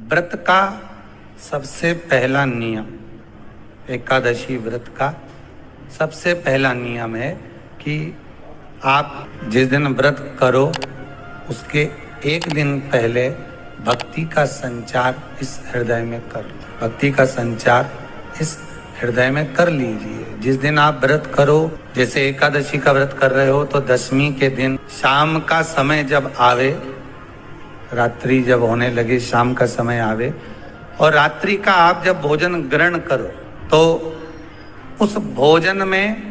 व्रत का सबसे पहला नियम, एकादशी व्रत का सबसे पहला नियम है कि आप जिस दिन व्रत करो उसके एक दिन पहले भक्ति का संचार इस हृदय में कर लो। भक्ति का संचार इस हृदय में कर लीजिए। जिस दिन आप व्रत करो, जैसे एकादशी का व्रत कर रहे हो तो दशमी के दिन शाम का समय जब आवे, रात्रि जब होने लगे, शाम का समय आवे और रात्रि का आप जब भोजन ग्रहण करो तो उस भोजन में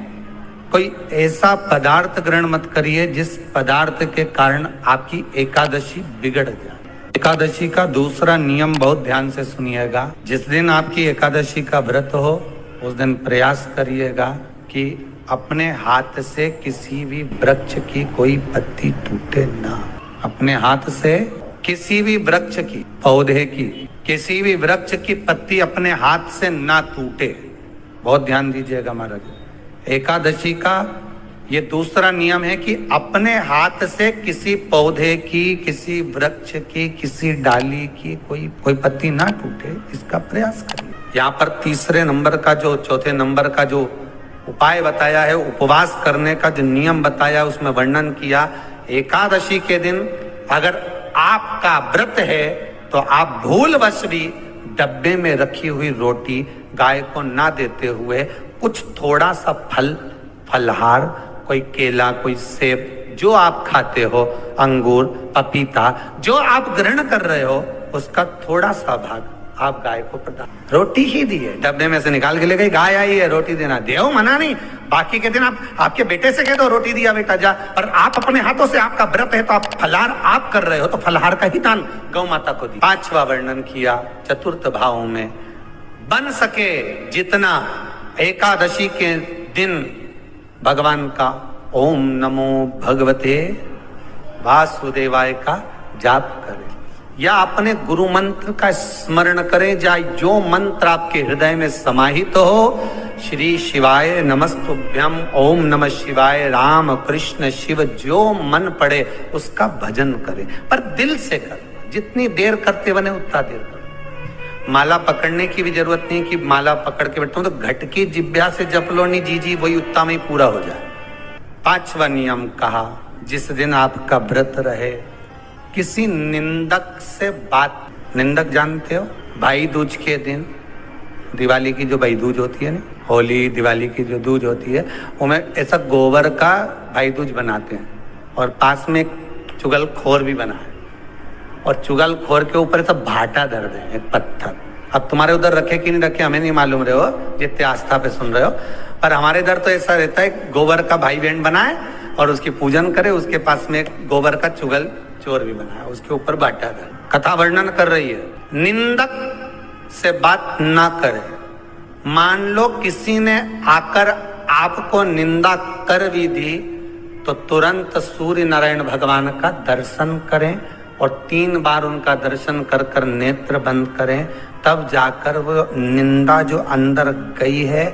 कोई ऐसा पदार्थ ग्रहण मत करिए जिस पदार्थ के कारण आपकी एकादशी बिगड़ जाए। एकादशी का दूसरा नियम बहुत ध्यान से सुनिएगा। जिस दिन आपकी एकादशी का व्रत हो उस दिन प्रयास करिएगा कि अपने हाथ से किसी भी वृक्ष की कोई पत्ती टूटे ना। अपने हाथ से किसी भी वृक्ष की, पौधे की, किसी भी वृक्ष की पत्ती अपने हाथ से ना टूटे। बहुत ध्यान दीजिएगा महाराज। एकादशी का ये दूसरा नियम है कि अपने हाथ से किसी पौधे की, किसी वृक्ष की, किसी डाली की कोई पत्ती ना टूटे, इसका प्रयास करिए। यहाँ पर तीसरे नंबर का जो, चौथे नंबर का जो उपाय बताया है, उपवास करने का जो नियम बताया, उसमें वर्णन किया एकादशी के दिन अगर आपका व्रत है तो आप भूलवश भी डब्बे में रखी हुई रोटी गाय को ना देते हुए कुछ थोड़ा सा फलहार, कोई केला, कोई सेब, जो आप खाते हो, अंगूर, पपीता, जो आप ग्रहण कर रहे हो उसका थोड़ा सा भाग आप गाय को प्रदान। रोटी ही दी है, डब्बे में से निकाल के ले गई, गाय आई है, रोटी देना, देव मना नहीं। बाकी के दिन आप आपके बेटे से कह दो रोटी दिया बेटा जा, पर आप अपने हाथों से, आपका व्रत है तो आप फलहार आप कर रहे हो तो फलहार का ही दान गौ माता को दी। पांचवा वर्णन किया चतुर्थ भाव में, बन सके जितना एकादशी के दिन भगवान का ओम नमो भगवते वासुदेवाय का जाप करें या अपने गुरु मंत्र का स्मरण करें, या जो मंत्र आपके हृदय में समाहित हो, श्री शिवाय नमस्तुभ्यम, ओम नमः शिवाय, राम कृष्ण शिव, जो मन पड़े उसका भजन करें, पर दिल से करें। जितनी देर करते बने उतना देर करें। माला पकड़ने की भी जरूरत नहीं कि माला पकड़ के बैठता हूं तो घट की जिब्या से जप लो नहीं, जी वही उतना में पूरा हो जाए। पांचवा नियम कहा, जिस दिन आपका व्रत रहे किसी निंदक से बात, निंदक जानते हो, भाई दूज के दिन, दिवाली की जो भाई दूज होती है ना, होली दिवाली की जो दूज होती है, उनमें ऐसा गोबर का भाई दूज बनाते हैं और पास में एक चुगलखोर भी बना है और चुगलखोर के ऊपर ऐसा भाटा धर दे, एक पत्थर। अब तुम्हारे उधर रखे कि नहीं रखे हमें नहीं मालूम रहे हो, जितने आस्था पे सुन रहे हो, पर हमारे इधर तो ऐसा रहता है, गोबर का भाई बहन बनाए और उसकी पूजन करे, उसके पास में एक गोबर का चुगल चोर भी बनाया, उसके ऊपर बाटा धर। कथा वर्णन कर रही है, निंदक से बात ना करे। मान लो किसी ने आकर आपको निंदा कर भी दी तो तुरंत सूर्य नारायण भगवान का दर्शन करें और 3 बार उनका दर्शन कर कर नेत्र बंद करें, तब जाकर वो निंदा जो अंदर गई है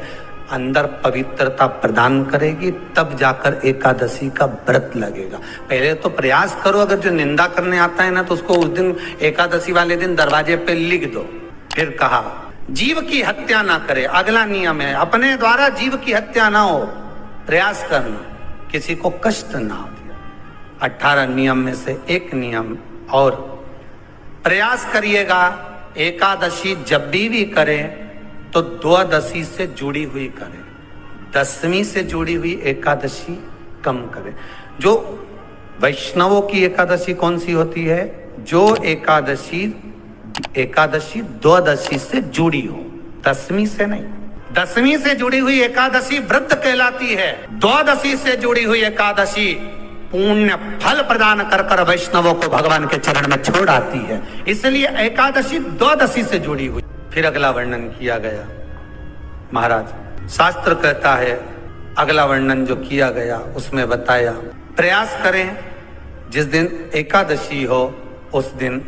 अंदर पवित्रता प्रदान करेगी, तब जाकर एकादशी का व्रत लगेगा। पहले तो प्रयास करो, अगर जो निंदा करने आता है ना तो उसको उस दिन एकादशी वाले दिन दरवाजे पे लिख दो। फिर कहा जीव की हत्या ना करे, अगला नियम है, अपने द्वारा जीव की हत्या ना हो, प्रयास करना, किसी को कष्ट ना हो। 18 नियम में से एक नियम और, प्रयास करिएगा एकादशी जब भी करें तो द्वादशी से जुड़ी हुई करें, दशमी से जुड़ी हुई एकादशी कम करें। जो वैष्णवों की एकादशी कौन सी होती है? जो एकादशी द्वादशी से जुड़ी हो, दशमी से नहीं। दशमी से जुड़ी हुई एकादशी व्रत कहलाती है, द्वादशी से जुड़ी हुई एकादशी पुण्य फल प्रदान कर कर वैष्णवों को भगवान के चरण में छोड़ आती है, इसलिए एकादशी द्वादशी से जुड़ी हुई। फिर अगला वर्णन किया गया महाराज, शास्त्र कहता है, अगला वर्णन जो किया गया उसमें बताया, प्रयास करें जिस दिन एकादशी हो उस दिन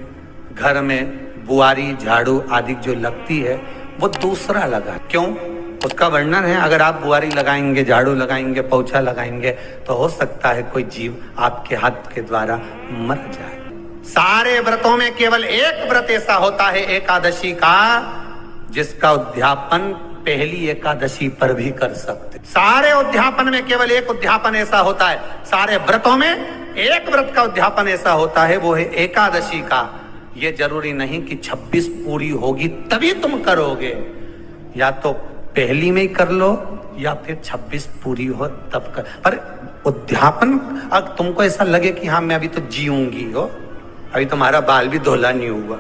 घर में बुआरी झाड़ू आदि जो लगती है वो दूसरा लगा। क्यों? उसका वर्णन है, अगर आप बुआरी लगाएंगे, झाड़ू लगाएंगे, पोछा लगाएंगे तो हो सकता है कोई जीव आपके हाथ के द्वारा मर जाए। सारे व्रतों में केवल एक व्रत ऐसा होता है एकादशी का, जिसका उद्यापन पहली एकादशी पर भी कर सकते। सारे उद्यापन में केवल एक उद्यापन ऐसा होता है, सारे व्रतों में एक व्रत का उद्यापन ऐसा होता है, वो है एकादशी का। ये जरूरी नहीं कि 26 पूरी होगी तभी तुम करोगे, या तो पहली में ही कर लो या फिर 26 पूरी हो तब कर। पर उद्यापन, अगर तुमको ऐसा लगे कि हाँ मैं अभी तो जीऊंगी हो, अभी तुम्हारा बाल भी धोला नहीं हुआ,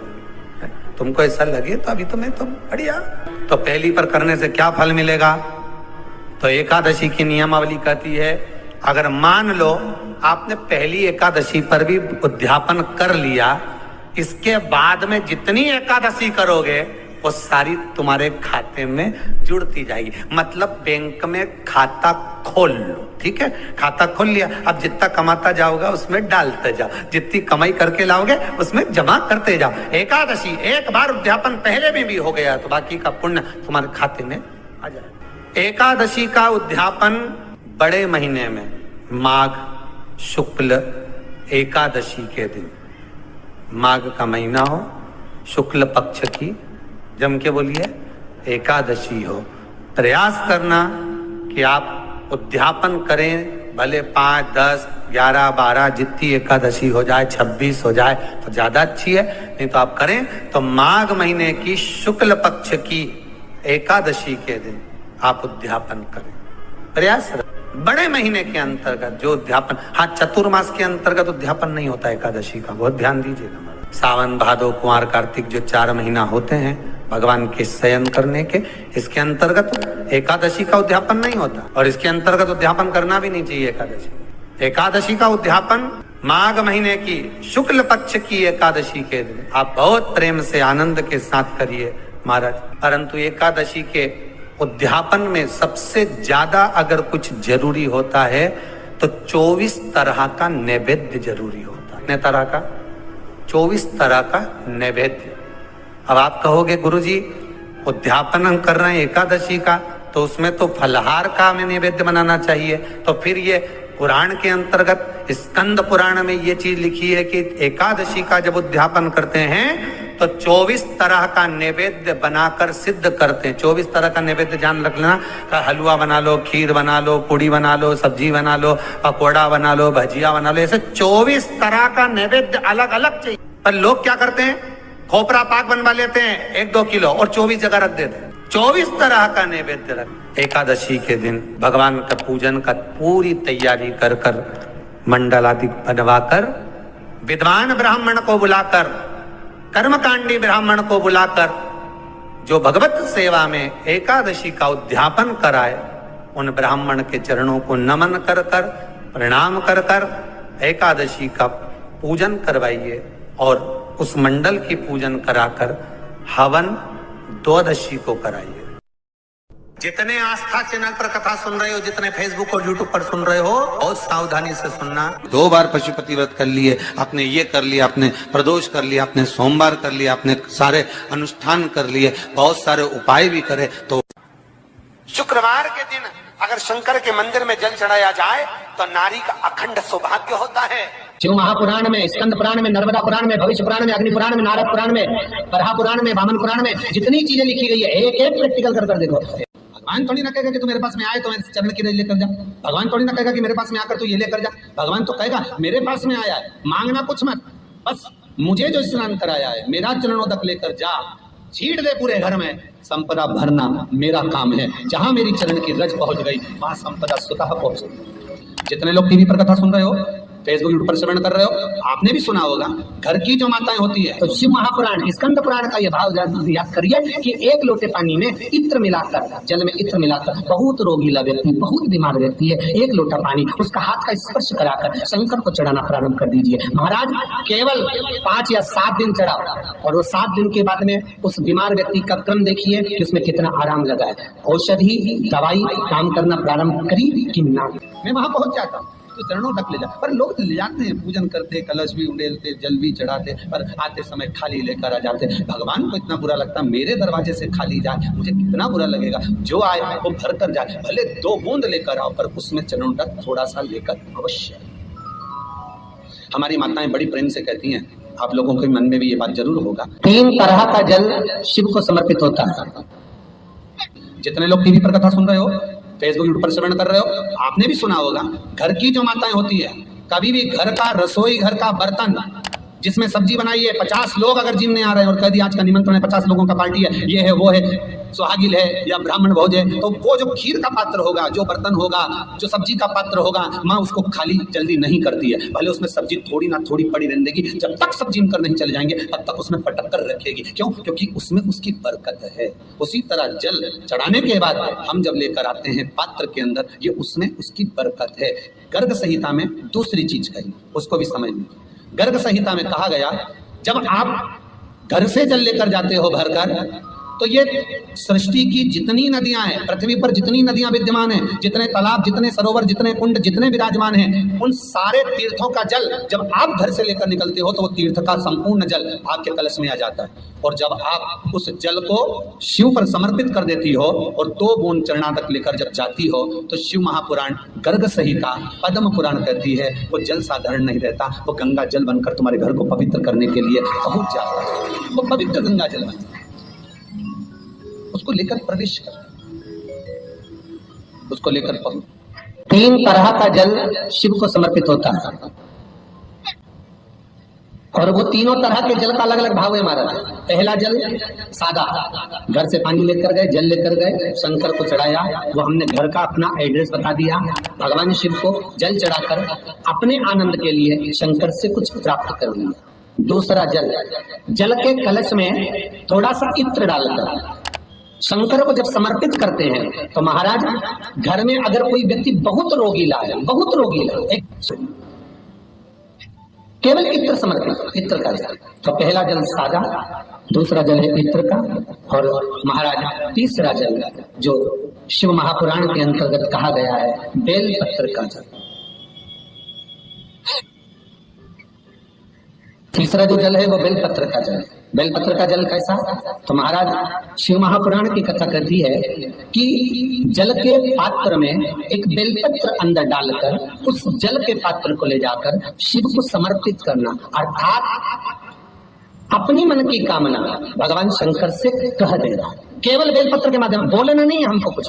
तुमको ऐसा लगे तो अभी तो मैं तो बढ़िया, तो पहली पर करने से क्या फल मिलेगा? तो एकादशी की नियमावली कहती है, अगर मान लो आपने पहली एकादशी पर भी उद्यापन कर लिया, इसके बाद में जितनी एकादशी करोगे वो सारी तुम्हारे खाते में जुड़ती जाएगी। मतलब बैंक में खाता खोल लो, ठीक है, खाता खोल लिया, अब जितना कमाता जाओगा उसमें डालते जाओ, जितनी कमाई करके लाओगे उसमें जमा करते जाओ। एकादशी एक बार उद्यापन पहले में भी हो गया तो बाकी का पुण्य तुम्हारे खाते में आ जाए। एकादशी का उद्यापन बड़े महीने में माघ शुक्ल एकादशी के दिन, माघ का महीना हो, शुक्ल पक्ष की, जम के बोलिए, एकादशी हो, प्रयास करना कि आप उद्यापन करें, भले 5, 10, 11, 12 जितनी एकादशी हो जाए, 26 हो जाए तो ज्यादा अच्छी है, नहीं तो आप करें तो माघ महीने की शुक्ल पक्ष की एकादशी के दिन आप उद्यापन करें, प्रयास करें। बड़े महीने के अंतर्गत जो उद्यापन, हाँ चतुर्मास के अंतर्गत उद्यापन नहीं होता एकादशी का, बहुत ध्यान दीजिएगा। सावन भादो कुंवर कार्तिक जो 4 महीना होते हैं भगवान के शयन करने के, इसके अंतर्गत एकादशी का उद्यापन नहीं होता, और इसके अंतर्गत उद्यापन करना भी नहीं चाहिए एकादशी। एकादशी का उद्यापन माघ महीने की शुक्ल पक्ष की एकादशी के दिन आप बहुत प्रेम से आनंद के साथ करिए महाराज। परंतु एकादशी के उद्यापन में सबसे ज्यादा अगर कुछ जरूरी होता है तो 24 तरह का नैवेद्य जरूरी होता है। कितने तरह का? 24 तरह का नैवेद्य। अब आप कहोगे गुरुजी उद्यापन हम कर रहे हैं एकादशी का, तो उसमें तो फलहार का हमें नैवेद्य बनाना चाहिए, तो फिर ये पुराण के अंतर्गत स्कंद पुराण में ये चीज लिखी है कि एकादशी का जब उद्यापन करते हैं तो 24 तरह का नैवेद्य बनाकर सिद्ध करते हैं। 24 तरह का नैवेद्य जान रख लेना, हलवा बना लो, खीर बना लो, पूड़ी बना लो, सब्जी बना लो, पकौड़ा बना लो, भजिया बना लो, ऐसे 24 तरह का नैवेद्य अलग अलग चाहिए। पर लोग क्या करते हैं, खोपरा पाक बनवा लेते हैं 1-2 किलो और 24 जगह रख देते हैं। 24 तरह का नैवेद्य रख। एकादशी के दिन भगवान का पूजन का पूरी तैयारी कर कर, मंडल आदि बनवाकर, विद्वान ब्राह्मण को बुलाकर, कर्मकांडी ब्राह्मण को बुलाकर, जो भगवत सेवा में एकादशी का उद्यापन कराए, उन ब्राह्मण के चरणों को नमन कर कर, प्रणाम कर कर एकादशी का पूजन करवाइए, और उस मंडल की पूजन कराकर हवन द्वादशी को कराइए। जितने आस्था चैनल पर कथा सुन रहे हो, जितने फेसबुक और यूट्यूब पर सुन रहे हो, बहुत सावधानी से सुनना। 2 बार पशुपति व्रत कर लिए, आपने ये कर लिया, आपने प्रदोष कर लिया, आपने सोमवार कर लिया, आपने सारे अनुष्ठान कर लिए, बहुत सारे उपाय भी करे, तो शुक्रवार के दिन अगर शंकर के मंदिर में जल चढ़ाया जाए तो नारी का अखंड सौभाग्य होता है। शिव महापुराण में, स्कंद पुराण में, नर्मदा पुराण में, भविष्य पुराण में, अग्नि पुराण में, नारद पुराण में, बरहा पुराण में, वामन पुराण में जितनी चीजें लिखी गई है, एक एक प्रैक्टिकल कर कर देखो। भगवान थोड़ी ना कहेगा कि तू मेरे पास में आए तो मैं चरण की लेकर जा, भगवान थोड़ी ना कहेगा कि मेरे पास में आकर तू ये लेकर जा, भगवान तो कहेगा मेरे पास में आया है, मांगना कुछ मत, बस मुझे जो स्नान कराया है मेरा चरणोदक लेकर जा, छीट दे पूरे घर में, संपदा भरना मेरा काम है। जहां मेरी चरण की रज पहुंच गई वहां संपदा स्वतः पहुंच गई। जितने लोग टीवी पर कथा सुन रहे हो, फेसबुक यूट्यूब पर श्रवण कर रहे हो, आपने भी सुना होगा घर की जो माताएं होती है, तो शिव महापुराण स्कंद पुराण का यह भाव याद करिए कि 1 लोटे पानी में इत्र मिलाकर, जल में इत्र मिलाकर, बहुत रोगीला व्यक्ति, बहुत बीमार व्यक्ति है, 1 लोटा पानी उसका हाथ का स्पर्श कराकर शंकर को चढ़ाना प्रारंभ कर दीजिए। महाराज केवल 5 या 7 दिन चढ़ाओ, और वो 7 दिन के बाद में उस बीमार व्यक्ति का क्रम देखिए कि उसमें कितना आराम लगा है। औषधि दवाई काम करना प्रारंभ करी कि ना, मैं वहां पहुंच जाता हूँ तो चरणों तक ले जा। पर लोग ले जाते हैं, पूजन करते, कलश भी उड़ेलते, जल भी चढ़ाते, पर आते समय खाली लेकर आ जाते। भगवान को इतना बुरा लगता, मेरे दरवाजे से खाली जाए मुझे कितना बुरा लगेगा। जो आए वो भर कर जाए, भले 2 बूंद लेकर आओ, पर उसमें चरणों तक थोड़ा सा लेकर अवश्य। हमारी माताएं बड़ी प्रेम से कहती हैं आप लोगों के मन में भी ये बात जरूर होगा, 3 तरह का जल शिव को समर्पित होता है। जितने लोग टीवी पर कथा सुन रहे हो, फेसबुक यूट्यूब पर श्रवण कर रहे हो, आपने भी सुना होगा, घर की जो माताएं होती है, कभी भी घर का रसोई घर का बर्तन जिसमें सब्जी बनाई है, 50 लोग अगर जिम में आ रहे हैं और कह दिया आज का निमंत्रण है, 50 लोगों का पार्टी है, ये है वो है, सुहागिल है या ब्राह्मण भोज है, तो वो जो खीर का पात्र होगा, जो बर्तन होगा, जो सब्जी का पात्र होगा, माँ उसको खाली जल्दी नहीं करती है। भले उसमें सब्जी थोड़ी ना थोड़ी पड़ी रहने देगी, जब तक सब जिम कर नहीं चले जाएंगे तब तक उसमें पटक कर रखेगी। क्यों? क्योंकि उसमें उसकी बरकत है। उसी तरह जल चढ़ाने के बाद हम जब लेकर आते हैं पात्र के अंदर, ये उसमें उसकी बरकत है। गर्ग संहिता में दूसरी चीज कही, उसको भी समझ लीजिए। गर्ग संहिता में कहा गया, जब आप घर से जल लेकर जाते हो भरकर, तो ये सृष्टि की जितनी नदियां हैं, पृथ्वी पर जितनी नदियां विद्यमान हैं, जितने तालाब, जितने सरोवर, जितने कुंड, जितने विराजमान हैं, उन सारे तीर्थों का जल जब आप घर से लेकर निकलते हो तो वो तीर्थ का संपूर्ण जल आपके कलश में आ जाता है। और जब आप उस जल को शिव पर समर्पित कर देती हो और 2 बूंद चरणा तक लेकर जब जाती हो, तो शिव महापुराण गर्ग संहिता पद्म पुराण कहती है वो जल साधारण नहीं रहता, वो गंगा जल बनकर तुम्हारे घर को पवित्र करने के लिए पहुंच जाता है। वो पवित्र गंगा जल बनता है, उसको लेकर प्रवेश कर, उसको लेकर पहुंच। 3 तरह का जल शिव को समर्पित होता है और वो तीनों तरह के जल का अलग अलग भाव है महाराज। पहला जल सादा, घर से पानी लेकर गए, जल लेकर गए, शंकर को चढ़ाया, वो हमने घर का अपना एड्रेस बता दिया, भगवान शिव को जल चढ़ाकर अपने आनंद के लिए शंकर से कुछ प्राप्त कर लिया। दूसरा जल, जल के कलश में थोड़ा सा इत्र डालकर शंकर को जब समर्पित करते हैं, तो महाराज घर में अगर कोई व्यक्ति बहुत रोगीला है, बहुत रोगीला, केवल इत्र समर्पित, इत्र का जल, तो पहला जल सादा, दूसरा जल है इत्र का, और महाराज तीसरा जल जो शिव महापुराण के अंतर्गत कहा गया है बेल पत्र का जल। तीसरा जो जल है वो बेलपत्र का जल। बेलपत्र का जल कैसा? तो महाराज शिव महापुराण की कथा कहती है कि जल के पात्र में एक बेलपत्र अंदर डालकर उस जल के पात्र को ले जाकर शिव को समर्पित करना, अर्थात अपनी मन की कामना भगवान शंकर से कह देना, केवल बेलपत्र के माध्यम। बोलना नहीं है हमको, कुछ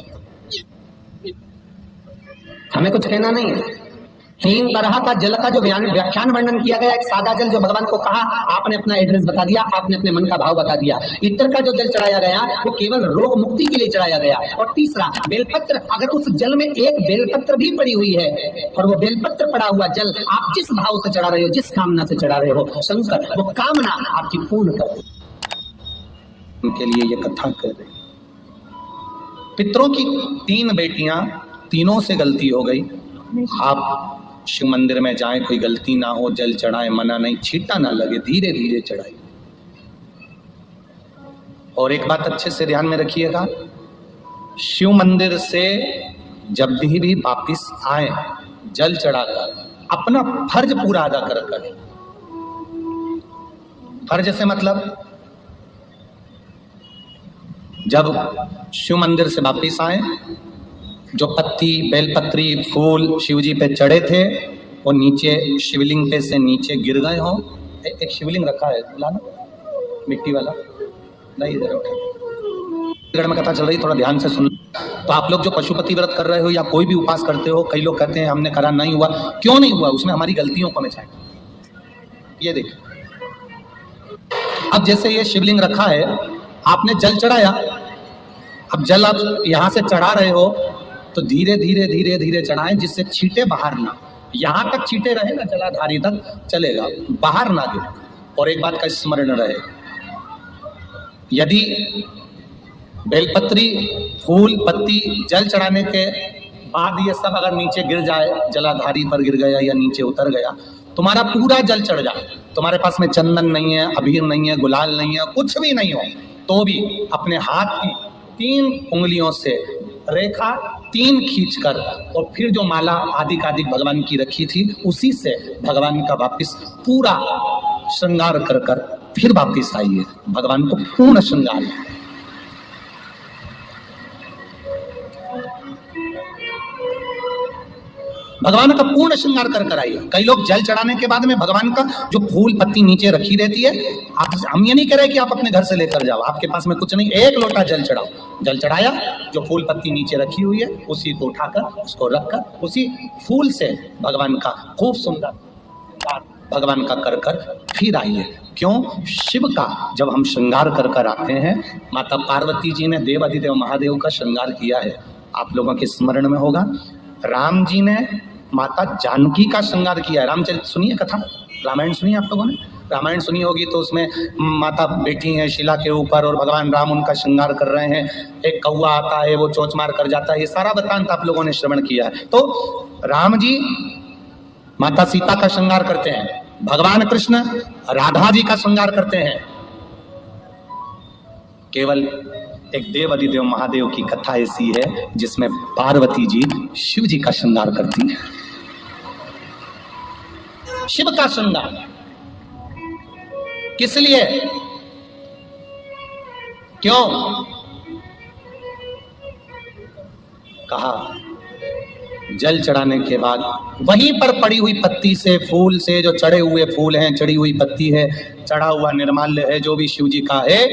हमें कुछ कहना नहीं है। 3 तरह का जल का जो व्याख्यान वर्णन किया गया, एक सादा जल जो भगवान को कहा, आपने अपना एड्रेस बता दिया, आपने अपने मन का भाव बता दिया। इत्र का जो जल चढ़ाया गया वो केवल रोग मुक्ति के लिए चढ़ाया गया। और तीसरा बेलपत्र, अगर उस जल में एक बेलपत्र भी पड़ी हुई है और वो बेलपत्र पड़ा हुआ जल आप जिस भाव से चढ़ा रहे हो, जिस कामना से चढ़ा रहे हो, शंकर वो कामना आपकी पूर्ण कर उनके लिए ये कथा कर रही। पितरों की 3 बेटियां, तीनों से गलती हो गई। आप शिव मंदिर में जाएं, कोई गलती ना हो, जल चढ़ाएं, मना नहीं, छींटा ना लगे, धीरे धीरे चढ़ाइए। और एक बात अच्छे से ध्यान में रखिएगा, शिव मंदिर से जब भी वापिस आए जल चढ़ाकर अपना फर्ज पूरा अदा कर करें। फर्ज से मतलब जब शिव मंदिर से वापिस आए, जो पत्ती, बेलपत्री, फूल शिवजी पे चढ़े थे वो नीचे शिवलिंग पे से नीचे गिर गए हो। एक शिवलिंग रखा है लाना, मिट्टी वाला, नहीं इधर उठा, में कथा चल रही, थोड़ा ध्यान से सुन। तो आप लोग जो पशुपति व्रत कर रहे हो या कोई भी उपास करते हो, कई लोग कहते हैं हमने करा नहीं हुआ, क्यों नहीं हुआ? उसमें हमारी गलतियों को हमें चाहिए। ये देखिए, अब जैसे ये शिवलिंग रखा है, आपने जल चढ़ाया, अब जल आप यहां से चढ़ा रहे हो तो धीरे धीरे धीरे धीरे चढ़ाएं, जिससे छींटे बाहर ना, यहां तक छींटे रहे ना, जलाधारी तक चलेगा, बाहर ना गिरे। और एक बात का स्मरण रहे, यदि बेलपत्री, फूल, पत्ती जल चढ़ाने के बाद ये सब अगर नीचे गिर जाए, जलाधारी पर गिर गया या नीचे उतर गया, तुम्हारा पूरा जल चढ़ जाए, तुम्हारे पास में चंदन नहीं है, अबीर नहीं है, गुलाल नहीं है, कुछ भी नहीं हो, तो भी अपने हाथ की 3 उंगलियों से रेखा 3 खींचकर और फिर जो माला आदि भगवान की रखी थी उसी से भगवान का वापिस पूरा श्रृंगार कर कर फिर वापिस आइए, भगवान को पूर्ण श्रृंगार। भगवान का पूर्ण श्रृंगार कर कर आइए। कई लोग जल चढ़ाने के बाद में भगवान का जो फूल पत्ती नीचे रखी रहती है, हम ये नहीं कह रहे कि आप अपने घर से लेकर जाओ, आपके पास में कुछ नहीं, एक लोटा जल चढ़ाओ, जल चढ़ाया, जो फूल पत्ती नीचे रखी हुई है उसी को उठाकर उसको रखकर उसी फूल से भगवान का खूब सुंदर भगवान का कर कर फिर आइए। क्यों? शिव का जब हम श्रृंगार कर कर आते हैं, माता पार्वती जी ने देव अधिदेव महादेव का श्रृंगार किया है, आप लोगों के स्मरण में होगा। राम जी ने माता जानकी का श्रृंगार किया है। रामचरित सुनिए कथा, रामायण सुनिए आप लोगों ने, रामायण सुनी होगी तो उसमें माता बैठी हैं शिला के ऊपर और भगवान राम उनका श्रृंगार कर रहे हैं, एक कौवा आता है वो चोंच मार कर जाता है, ये सारा वृत्तांत आप लोगों ने श्रवण किया है। तो राम जी माता सीता का श्रृंगार करते हैं, भगवान कृष्ण राधा जी का श्रृंगार करते हैं। केवल एक देव अधिदेव महादेव की कथा ऐसी है जिसमें पार्वती जी शिव जी का श्रृंगार करती है। शिव का श्रृंगार किस लिए? क्यों? कहा जल चढ़ाने के बाद वहीं पर पड़ी हुई पत्ती से, फूल से, जो चढ़े हुए फूल हैं, चढ़ी हुई पत्ती है, चढ़ा हुआ निर्माल्य है, जो भी शिव जी का है,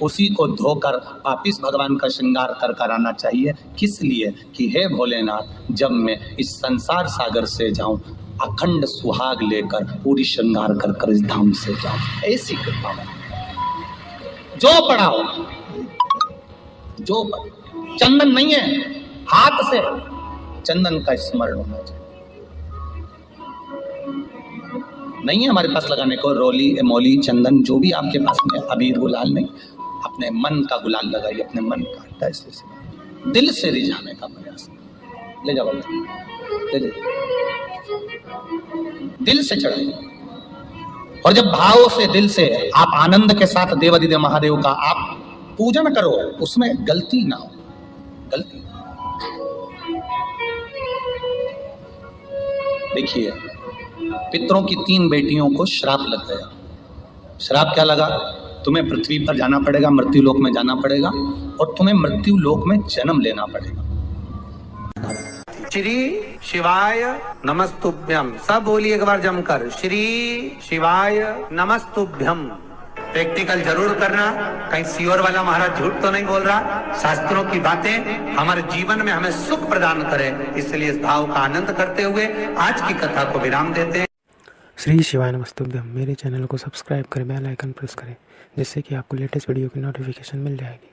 उसी को धोकर वापिस भगवान का श्रृंगार कर कर आना चाहिए। किस लिए? कि हे भोलेनाथ, जब मैं इस संसार सागर से जाऊं, अखंड सुहाग लेकर पूरी श्रृंगार कर कर इस धाम से जाऊं, ऐसी कृपा है। जो पढ़ाओ, जो पढ़ाओ, चंदन नहीं है, हाथ से चंदन का स्मरण होना चाहिए। नहीं है हमारे पास लगाने को रोली, मौली, चंदन, जो भी आपके पास में, अबीर गुलाल नहीं, अपने मन का गुलाल लगाइए, अपने मन का, ऐसे दिल से रिझाने का प्रयास। ले जाओ, ले जाओ, दिल से चढ़ाइए। और जब भाव से, दिल से आप आनंद के साथ देव अधिदेव महादेव का आप पूजन करो, उसमें गलती ना हो, गलती। देखिए, पितरों की 3 बेटियों को श्राप लग गया। श्राप क्या लगा? तुम्हें पृथ्वी पर जाना पड़ेगा, मृत्यु लोक में जाना पड़ेगा, और तुम्हें मृत्यु लोक में जन्म लेना पड़ेगा। श्री शिवाय नमस्तुभ्यम, सब बोलिए एक बार जमकर, श्री शिवाय नमस्तुभ्यम। प्रैक्टिकल जरूर करना, कहीं सियोर वाला महाराज झूठ तो नहीं बोल रहा। शास्त्रों की बातें हमारे जीवन में हमें सुख प्रदान करें, इसलिए इस भाव का आनंद करते हुए आज की कथा को विराम देते हैं। श्री शिवाय नमस्तुभ्यम। मेरे चैनल को सब्सक्राइब करें, बेल आइकन प्रेस करें, जिससे कि आपको लेटेस्ट वीडियो की नोटिफिकेशन मिल जाएगी।